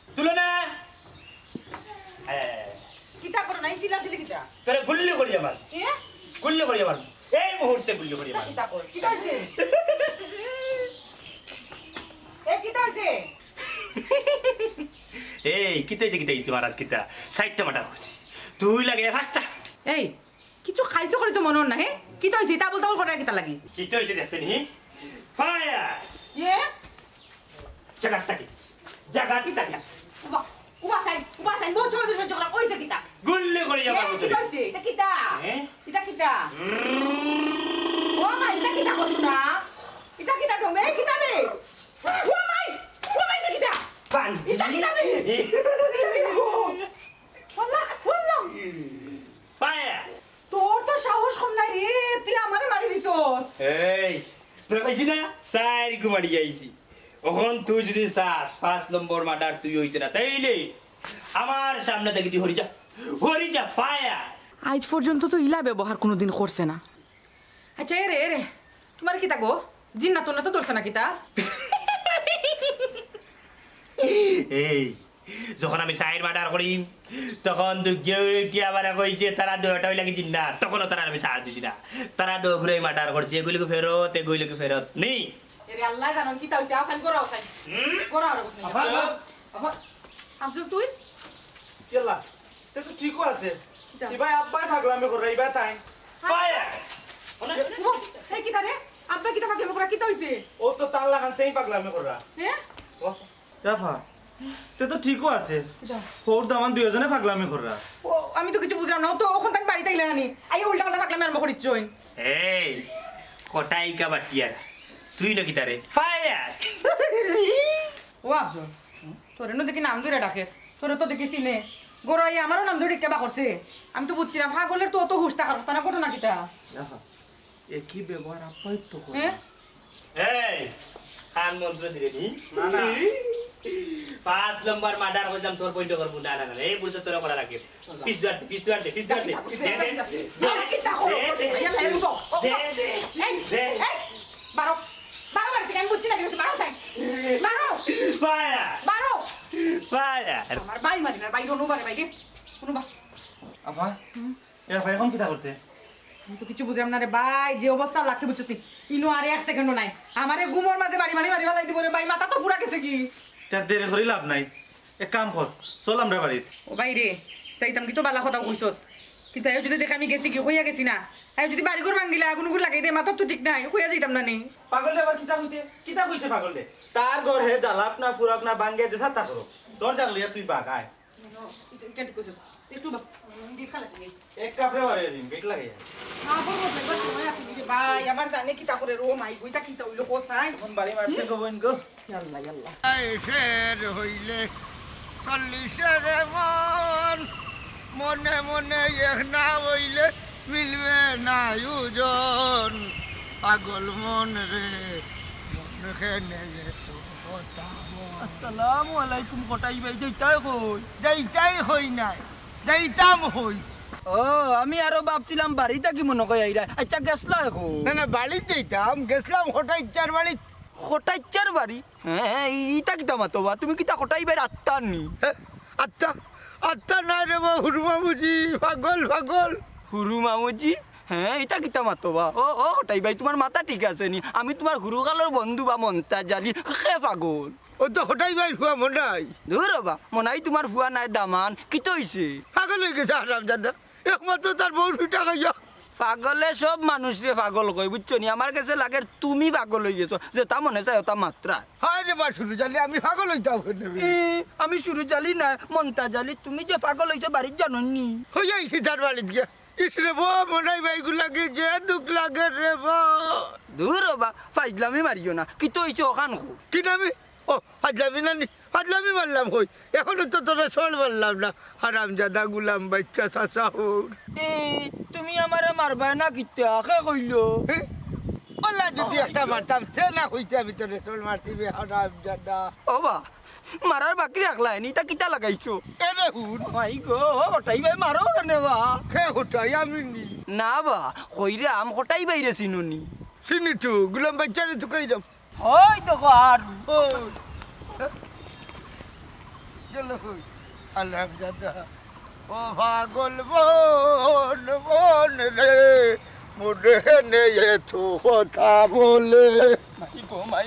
তুলো না কিতা করো নাই চিলাচিলি কিতা তোরে গুল্লি করি আমার এ গুল্লি করি আমার এই মুহূর্তে গুল্লি করি আমার কিতা কর কিতা হইছে এ কিতা হইছে এই কিতে মহারাজ কিতা সাইডটা মাটা করছি তুই লাগে ফার্স্টটা এই কিছু খাইছো করে তো মনে না হে কিতা হইছে তা বলতে করে কিতা লাগি কিতে হয়েছে দেখতে নি ফায়ার এ জায়গাটা কি উবা সাই বহুত সময় ধরে ঝগড়া কইছে কিতা গুল্লি করি আমার এ ভিতরে কিতা হইছে এটা কিতা হ্যাঁ? এটা কিতা ও মাই এটা কিতা কইছো না এটা কিতা ডোমে কিতা বে ও মাই এটা কিতা পান এটা কিতা বে আল্লাহ আল্লাহ ফায়ার তোর তো সাহস কম নাই রে তুই আমারে মারি দিছস এই তোরা কইছি না সাইর কুমারি আইছি ওখন তুই যদি চাস 5 নম্বর মার্ডার তুই হইতে না তাইলে আমার সামনে থেকে তুই হরি যা পায়া আজ পর্যন্ত তো ইলা ব্যবহার কোনোদিন করছে না। আচ্ছা এরে তোমার কিতা গো জিন্না তো না তো ধরছে না কিতা? এই যখন আমি সাইর মার্ডার করি তখন দুর্গিয়া বারা কইছে তারা দুটা হইলা কি জিন্না তখনও তারা আমি ছাড় দিছি না তারা দুগুলোই মার্ডার করছে এগুলোকে ফেরত নেই এরে আল্লাহ জানেন কিতা হইছে আসান করো আসান করো আর কিছু আফা না। আফা আফজল তুই কেলা তে তো ঠিকও আছে ইবাই আব্বাই পাগলামি করে ইবাই তাই পায়া এই কিতা রে আব্বা কিতা পাগলামি করা কিতা হইছে? ও তো তার লাগান সেই পাগলামি করা হ্যাঁ আফা তে তো ঠিকও আছে ওর দামান দুইজনে পাগলামি করা ও আমি তো কিছু বুঝলাম না ও তো ওখান থেকে বাড়িতে আইলা না নি আই উল্টা পাল্টা পাগলামি আরম্ভ করিচ্ছই। এই কটাই কা বাটিয়ারা তুই নাকি তারে ফায়ার ও আফজল তোরে নো দেখি নাম ধরে ডাকে তোরে তো দেখি চিনে গোরাই আমারও নাম ধরে কেবা করছে আমি তো বুঝছি না পাগলের তো অত হুশ থাকার কথা না ঘটনা কিতা? আফা একই ব্যবহার আব্বাই তো করে হ্যাঁ এই খান মন্ত্র দিলে নি না, না। 5 নম্বর মার্ডার কইলাম তোর পয়েন্ট করব না এই বুঝতে তোরা করা রাখে পিস ধরতে বারো বারো বাড়ি থেকে আমি বুঝছি না কিন্তু বারো সাই বারো ফায়ার বারো ফায়ার আমার বাই মারি না বাইরে অনুবারে বাইরে অনুবা আফা এর ভাই এখন কিটা করতে আমি তো কিছু বুঝলাম না রে ভাই যে অবস্থা লাগছে বুঝছিস ইনো আর এক সেকেন্ডও নাই আমারে গুমর মাঝে বাড়ি মারি মারি ফেলাই দিব রে ভাই মাথা তো পুরা গেছে কি তার দেরি করে লাভ নাই এক কাম কর চল আমরা বাড়িতে ও ভাই রে চাইতাম কি তো বালা কথা কইছস কিন্তু আয়ো যদি দেখে আমি গেছি কি হইয়া গেছি না আয়ো যদি বাড়ি ঘর ভাঙ্গিলা আগুন গুলো লাগাই দে মাথা তো ঠিক নাই হইয়া যাইতাম না নি পাগল আবার কিতা কইতে পাগল দে তার ঘর হে জ্বালাপ না ফুরাপ না ভাঙ্গে যে সাতা করো তোর জানলিয়া তুই বাগ আয় কেন কইছস একটু দেখা লাগে এক কাপড়ে বাড়িয়ে দিন বেট লাগাই না বলবো না সময় আছে রে ভাই আমার জানে কি তা করে রো মাই কইতা কি তা হইলো কোসাই এখন বাড়ি মারছে গো বোন গো আল্লাহ আল্লাহ শের হইলে 40 মন মনে মনে এক না হইলে মিলবে না ওজন পাগল মন রে মন খেনে তো কথা আসসালামু আলাইকুম কটাই ভাই যাইতাই কই যাইতাই হই নাই যাইতাম হই ও আমি আরো ভাবছিলাম বাড়িটা কি মনে কই আইরা আচ্ছা গেছলা এখন না বাড়ি যাইতাম গেছিলাম হঠাৎ ইচ্ছার বাড়ি হটাইচার বাড়ি হ্যাঁ ইটা কিতা মাতবা তুমি কিতা হটাই ভাই আত্মার নি আচ্ছা আচ্ছা না রে হুরমা বুঝি পাগল পাগল হুরু মামুজি হ্যাঁ এটা কিতা মাতবা ও হটাই ভাই তোমার মাথা ঠিক আছে নি আমি তোমার হুরুকালের বন্ধু বা মন্তা জালি খে পাগল ও তো হঠাৎ ভাই হুয়া মনাই দূর বা মনাই তোমার ফুয়া নাই দামান কিতো হইছে পাগল হয়ে গেছে আরাম দাদা একমাত্র তার বউ ফিটা খাইয়া পাগলে সব মানুষ রে পাগল কই বুঝছো নি আমার কাছে লাগে তুমি পাগল হয়ে গেছো যে তা মনে চাই ওটা মাত্রা হায় রে বা শুরু জানি আমি পাগল হইতাম আমি শুরু জালি না মন্তা জালি তুমি যে পাগল হইছো বাড়ির জাননি হইয়াইছি তার বাড়িতে গিয়া ইসরে বো মনাই ভাই গুলাকে যে দুঃখ লাগে রে বা দূর বা ফাইজলামি মারিও না কিতো হইছে ওখান কো কি নামে ও ফাজলামি নানি ফাজলামি মারলাম হই এখনো তো তোরা চল মারলাম না হারাম জাদা গুলাম বাচ্চা চাচা হোর তুমি আমারে মারবা না কিতা কে কইলো ওলা যদি একটা মারতাম সে না হইতে আমি তোরে চল মারতিবে হারাম জাদা ও বা মারার বাকি রাখলাই নি তা কিতা লাগাইছো এরে হুন মাই গো হটাই ভাই মারো কেনে বা খে হটাই আমি নি না বা কইরে আম হটাই বাইরে চিনুনি চিনি তো গুলাম বাচ্চারে তো কইরাম ওই তো আর ও চলো কই আল্লাহ জাদা ও পাগল মন মন রে মুডে নে তো কথা বলে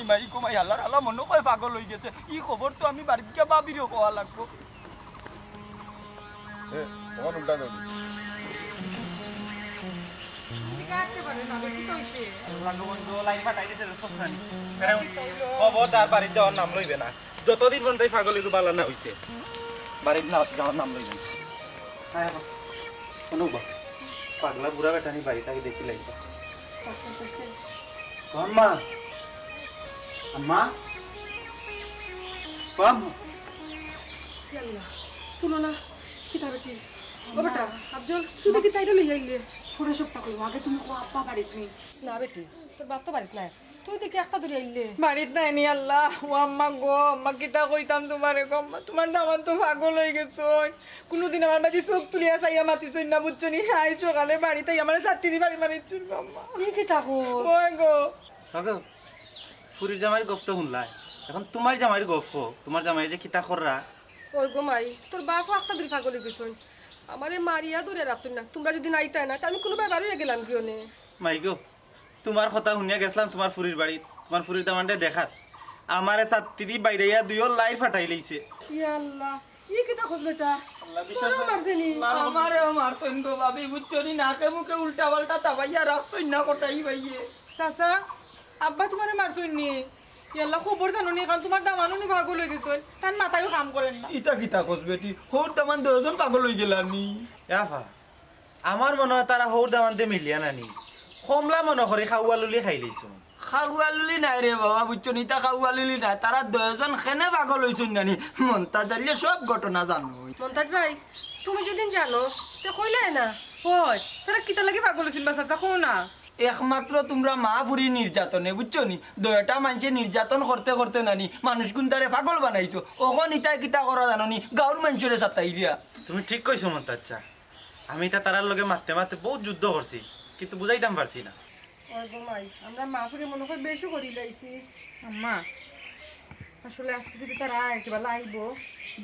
মাই গো মাই আল্লাহর আল্লাহ মনে কয় পাগল হই গেছে ই খবর তো আমি বাড়িতে গিয়া বাবিরও কোয়া লাগবো কাটতে পারে না কি কইছে লাইন পাঠাই দিছে সসনানি খবর তার বাড়ি যাওয়ার নাম লইবে না যতদিন পর্যন্ত এই পাগল একটু বালা না হইছে বাড়িতে যাওয়ার নাম লইবে না হ্যাঁ কোনো পাগলা বুড়া বেটানি বাড়ি তাকে দেখি লাগবে কোন মা আম্মা কম তুলো না কি তার কি ও বেটা আফজল তুই দেখি তাইটা লই আইলে পুরো সবটা কইবো আগে তুমি কো আব্বা বাড়ি তুমি না বেটি তোর বাপ তো বাড়িতে নাই তুই দেখি একটা ধরে আইলে বাড়িত নাই নি আল্লাহ ও আম্মা গো আম্মা কিতা কইতাম তোমারে গো আম্মা তোমার দামান তো পাগল হয়ে গেছো কোনোদিন আমার বাড়ি চোখ তুলিয়া চাইয়া মাতিছ না বুঝছো নি হাই সকালে বাড়িতে আমার ছাত্রী দি বাড়ি মারিচ্ছুন গো আম্মা তুই কি থাকো ওই গো কাকা ফুরির জামাইর গপ তো শুনলাই এখন তোমার জামাইর গপ কো তোমার জামাই যে কিতা কররা ওই গো মাই তোর বাপও একটা ধরে পাগল হয়ে গেছুন আমারে মারিয়া ধরে রাখছুন না তোমরা যদি নাইতাই না তা আমি কোনো ব্যাপার হয়ে গেলাম কিও নে মাই গো তোমার কথা শুনিয়া গেছিলাম তোমার ফুরির বাড়ি তোমার ফুরির দামানটা দেখাত আমারে ছাত্রী দি বাইরেয়া দুইও লাইট ফাটাই লইছে ইয়া আল্লাহ ই কি থাকো বেটা বিশ্বাস তোরা মারছিনি আমারেও মারছেন গো ভাবি বুঝছো নি নাকে মুখে উল্টা পাল্টা তাবাইয়া রাখছই না কোটাই ভাইয়ে চাচা আব্বা তোমারে মারছই নি ইয়াল্লা খবর জানো নি কারণ তোমার দামানো নি পাগল হয়ে গেছন তার মাথায়ও কাম করেন না ইটা কিতা কস বেটি হোর দামান দুজন পাগল হয়ে গেলানি আফা আমার মনে হয় তারা হৌর দামানতে মিলিয়া নানি কমলা মনে করে খাওয়া লুলি খাই লইছো খাওয়ালুলি নাই রে বাবা বুঝছো নি তা খাওয়ালুলি নাই তারা দুজন খেনে পাগল হয়েছেন নানি মনটা জানলে সব ঘটনা জানো মন্তাজ ভাই তুমি যদি জানো তো কইলে না হয় তারা কিতা লাগে পাগল হইছেন বা চাচা কও না একমাত্র তোমরা মা ফুরি নির্যাতনে বুঝছো নি দয়টা মানুষে নির্যাতন করতে করতে নানি মানুষ গুণ তারে পাগল বানাইছো ওখন ইটা কিতা করা জানো নি গাঁর মানুষের সাতাইরিয়া তুমি ঠিক কইছো মন্ত আচ্ছা আমি তা তারার লগে মারতে মারতে বহুত যুদ্ধ করছি কিন্তু বুঝাইতাম পারছি না ওই গো মাই আমরা মাফুরে মনে করে বেশি করি লাইছি আম্মা আসলে আজকে যদি তারা একেবারে আইবো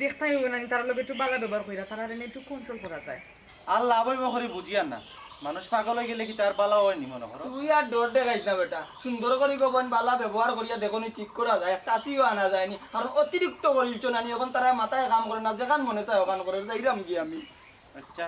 দেখতে হইব না তার লগে একটু বালা ব্যবহার কইরা তারা একটু কন্ট্রোল করা যায় আল্লাহ আবই বখরি বুঝিয়ার না মানুষ পাগল হয়ে গেলে কি তার পালা হয়নি মনে করো তুই আর ডর দেখাইস না বেটা সুন্দর করে গোবন বালা ব্যবহার করিয়া দেখো নি ঠিক করা যায় কাছিও আনা যায়নি আর অতিরিক্ত করিছ নানি এখন তারা মাথায় কাম করে না যেখান মনে চায় ওখান করে যাইরাম কি আমি আচ্ছা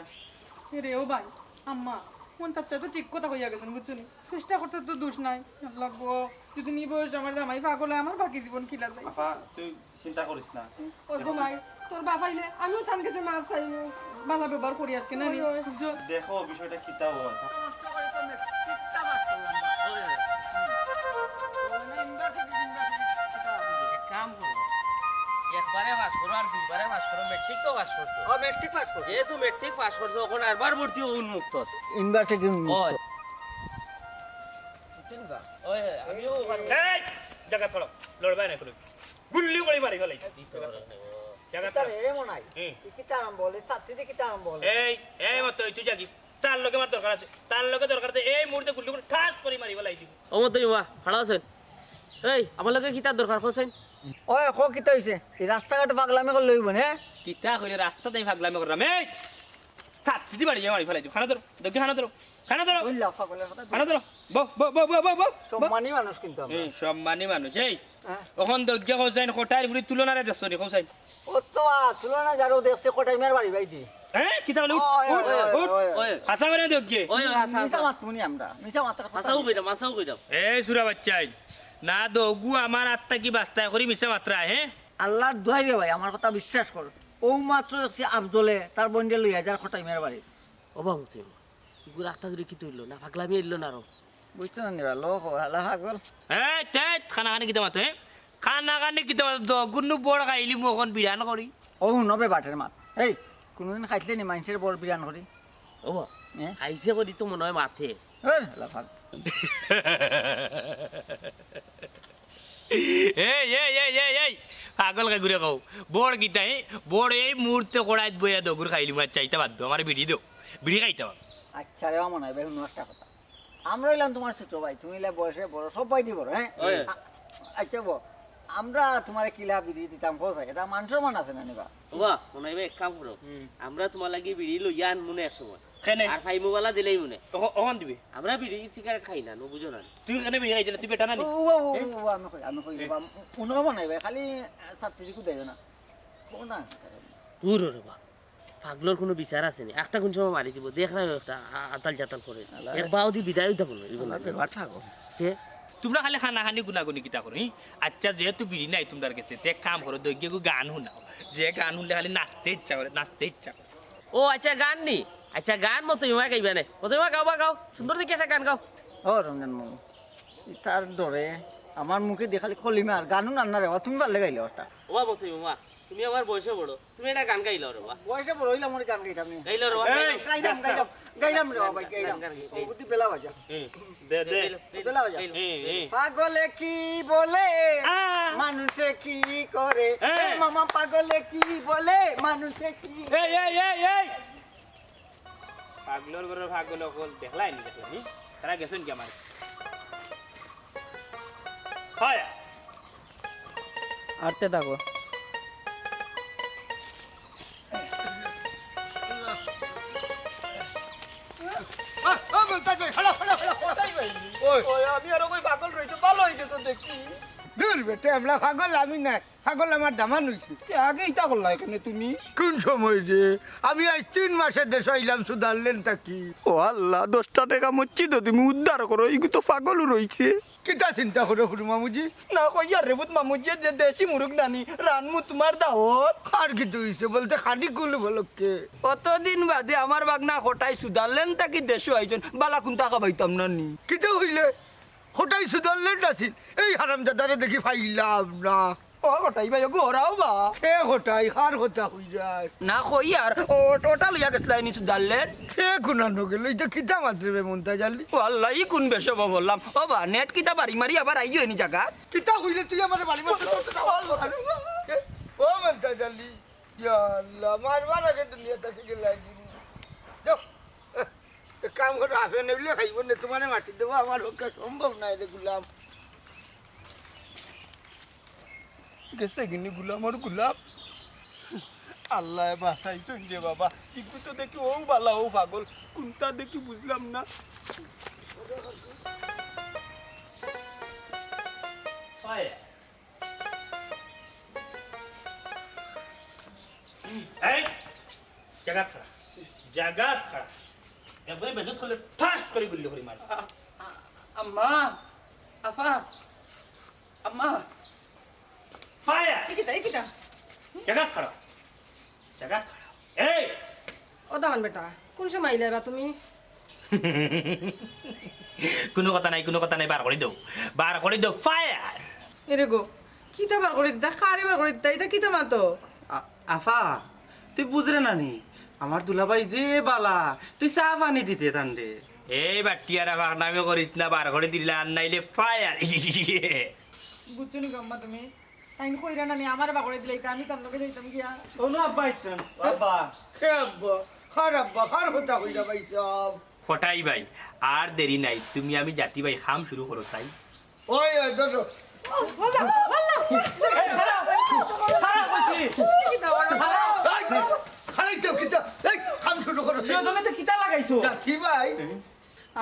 রেও ভাই আম্মা মন তার চাই তো ঠিক কথা কইয়া গেছেন বুঝছেন চেষ্টা করতে তো দোষ নাই লাগবো যদি নি বয়স আমার জামাই পাগল হয় আমার বাকি জীবন খিলা যায় আপা তুই চিন্তা করিস না ওই গো মাই তোর বাপ আইলে আমিও তার কাছে মাফ চাইবো বালা ব্যবহার করি আজকে না বুঝছো দেখো বিষয়টা কিতা হয় কাম করো একবারে পাস করো আর দুইবারে পাস করো মেট্রিক তো পাস করছো ও মেট্রিক পাস করছে যেহেতু মেট্রিক পাস করছো এখন আরবার ভর্তি উন্মুক্ত ইউনিভার্সিটি ওই ওই আমিও এই জায়গা পড়ো লড়বাই না করো গুল্লি করে মারি ফেলাই জায়গা রে মনাই কিতা আরম্ভ বলে ছাত্রীতে কিতা আরম্ভ বলে এই মত তুই জাগি তার লগে মার দরকার আছে তার লগে দরকার আছে এই মুহূর্তে গুল্লি করে ঠাস করে মারি ফেলাই দিব ও মত বাবা ভাড়া আছেন এই আমার লগে কিতার দরকার করছেন ওই কো কিতা হইছে এই রাস্তাঘাট পাগলামে করে লইব না কিতা কইলে রাস্তাতেই ভাগলামি করলাম এই ছাত্রী বাড়ি মারি ফেলাই দিব খানা ধরো দেখি খানা ধরো বুঝলা পাগলের কথা খানা ধরো বহ বহ বহ বহ বহ সম্মানী মানুষ কিন্তু আমরা এই সম্মানী মানুষ এই ওখান দজ্ঞ হোসাইন কোটার ফুরি তুলনারে দেখছো নি হোসাইন ও তো তুলনা যারও দেখছে কোটাই মের বাড়ি বাইদি হ্যাঁ কিতা বলে ওই হাসা করে দজ্ঞ ওই হাসা মিছা মাত মুনি আমরা মিছা মাতার কথা মাসাও কইরা মাসাও কইরা এই সুরা বাচ্চাই না দগু আমার আত্মা কি বাস্তায় করি মিশে মাত্রা হ্যাঁ আল্লাহর দোহাই রে ভাই আমার কথা বিশ্বাস কর ও মাত্র দেখছি আব্দুলে তার বন্ডে লইয়া যার কোটাই মের বাড়ি ও বাবু রাস্তা ধরে কি তুইলো না পাগলামি এলো না আরো বুঝতে না নিবা লোক হালা পাগল এই তেত খানা খানি কিতা মাতে খানা খানি কিতা মাতে দগুনু বড় খাইলি মোখন বিরান করি ও নবে বাটের মাত এই কোনোদিন খাইছিলে নি মানুষের বড় বিরান করি ও খাইছে করি তো মনে হয় মাথে হালা পাগল এই পাগল খাই ঘুরে কও বড় গীতা বড় এই মুহূর্তে কড়াইত বইয়া দগুর খাইলি মাছ চাইতে বাধ্য আমার বিড়ি দেও বিড়ি খাইতে পার আচ্ছা রে মনে হয় বেহুন একটা কথা আমরা এলাম তোমার ছোট ভাই তুমি এলা বয়সে বড় সবাই দিব হ্যাঁ আচ্ছা আমরা তোমার কিলা বিধি দিতাম কোথায় এটা মান সম্মান আছে না নিবা ও মনে হয় এক কাম করো আমরা তোমার লাগি বিড়ি লইয়া আন মনে এক সময় কেনে আর ফাইমো বালা দিলেই মনে ওখান দিবি আমরা বিড়ি সিগারেট খাই না নো বুঝো না তুই কেন বিড়ি খাইছিস তুই বেটা না নি আমি কই দেবা উনো বানাইবে খালি ছাত্রীকু দেবে না কোন না দূর রে বা পাগলোর কোনো বিচার আছে নি একটা কোন সময় মারি দিব দেখ না একটা আতাল জাতাল করে এক বাউদি বিদায় হইতা বলো ইবন তে তোমরা খালি খানা খানি গুনাগুনি কিতা করো আচ্ছা যেহেতু বিড়ি নাই তোমার কাছে তে কাম করো দৈগ্যকে গান শুনাও যে গান শুনলে খালি নাচতে ইচ্ছা করে নাচতে ইচ্ছা করে ও আচ্ছা গান নি আচ্ছা গান মতো ইমা গাইবা না মতো ইমা গাও সুন্দর দেখে একটা গান গাও ও রঞ্জন মামু তার দরে আমার মুখে দেখালি কলিমে আর গানও রান্না রে তুমি ভালো গাইলে ওটা ও মতো ইমা তুমি আমার বয়সে বড় তুমি এটা গান গাইলাও রে বা বয়সে বড় হইলাম মনে গান গাইতাম নি গাইলাও রে বা গাইলাম রে বাবা গাইলাম ও বুদ্ধি বেলা বাজা দে দে বেলা বাজা পাগলে কি বলে মানুষে কি করে মামা পাগলে কি বলে মানুষে কি এই পাগলর ঘরের পাগল কল দেখলাই নি তারা গেছেন কি আমার হয় আরতে থাকো আমি আরো কই পাগল রইছো ভালো হয়ে গেছো দেখি দূর বেটে আমরা পাগল আমি না পাগল আমার দামান হইছে আগে ইটা করলা এখানে তুমি কোন সময় রে আমি আজ 3 মাসে দেশ আইলাম সুদারলেন থাকি ও আল্লাহ 10টা টাকা মচ্ছি তো তুমি উদ্ধার করো এই তো পাগলও রইছে কিতা চিন্তা করে হুরু মামুজি না কইয়া রেবুত মামুজি যে দেশি মুরগ নানি রানমু তোমার দাওত আর কিছু হইছে বলতে খানি কুল বলকে কতদিন বাদে আমার বাগনা হটাই সুদারলেন তাকি দেশে আইজন বালা কোন টাকা পাইতাম না নি কিতা হইলে হঠাই সুদারলেন আছিস এই হারামজাদারে দেখি পাইলাম না ও হটাই ভাই গোরাও বা খে হঠাই হার হতা হই যায় না কইয়ার ও টোটাল ইয়া গেছলাই নি সুদারলেন খে কুনানো গেল এটা কিতা মাত্রে মনটা জানলি ও আল্লাহ ই কোন বেশে বললাম ও বা নেট কিটা বাড়ি মারি আবার আইও নি জায়গা কিতা হইলে তুই আমার বাড়ি মারতে ও মনটা জানলি ইয়া আল্লাহ মারবার আগে দুনিয়া থেকে গেলাই যাও কাম করে আসে নেবলে খাইব না তোমার মাটি দেবো আমার পক্ষে সম্ভব না এটা গুলাম গেছে গিনি গুলাম আর গুলাম আল্লাহ বাসাই শুনছে বাবা ইকু তো দেখি ও বালা ও পাগল কোনটা দেখি বুঝলাম না হয় এই জায়গা খাড়া একবারে বেজত করলে ঠাস করে গুলি করে মারি আম্মা আফা আম্মা ফায়ার কিটা কিটা জায়গা খাড়া এই ও দামান বেটা কোন সময় আইলে বা তুমি কোনো কথা নাই বার করে দাও ফায়ার এরে গো কিটা বার করে দিতা কারে বার করে দিতা এটা কিটা মাতো আফা তুই বুঝরে নানি আমার দুলাভাই যে বালা তুই চা পানি দিতে তান্ডে এই বাটিয়ারা নামে করিস না বার করে দিলে আর নাইলে ফায়ার বুঝছো নি গম্মা তুমি আইন কইরা না নি আমার বার করে দিলে আমি তার লগে যাইতাম গিয়া শোনো আব্বা ইচ্ছেন আব্বা খে আব্বা খার হতা হই যাবাই সব ফটাই ভাই আর দেরি নাই তুমি আমি জাতি ভাই খাম শুরু করো তাই ওই ধরো খালাই তো কিতা এই কাম শুরু করো তুমি তো কিতা লাগাইছো জাতি ভাই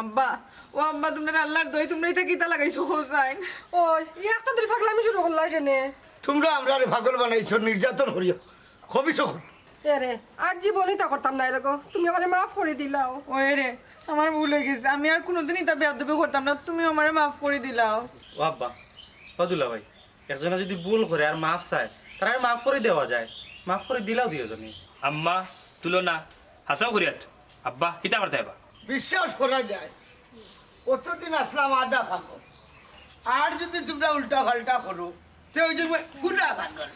আব্বা ও আব্বা তোমরা আল্লাহর দই তোমরা এটা কিটা লাগাইছো হোসাইন ওই একটা দিন পাগলামি শুরু করলাই কেনে তোমরা আমরা পাগল বানাইছো নির্যাতন করিও খবি সকল এরে আর জীবনই তা করতাম না এরকম তুমি আমারে মাফ করে দিলাও ওই রে আমার ভুল হয়ে গেছে আমি আর কোনোদিন এটা বেয়াদবি করতাম না তুমি আমারে মাফ করে দিলাও ও আব্বা ও দুলাভাই একজনে যদি ভুল করে আর মাফ চায় তারা মাফ করে দেওয়া যায় মাফ করে দিলাও দিও জনি আম্মা তুলনা হাসাও করিয়াত আব্বা কিতা করতে হবা বিশ্বাস করা যায় অতদিন আসলাম আদা পাগল আর যদি তোমরা উল্টা পাল্টা করো তে ওই জন্য পুরা পাগল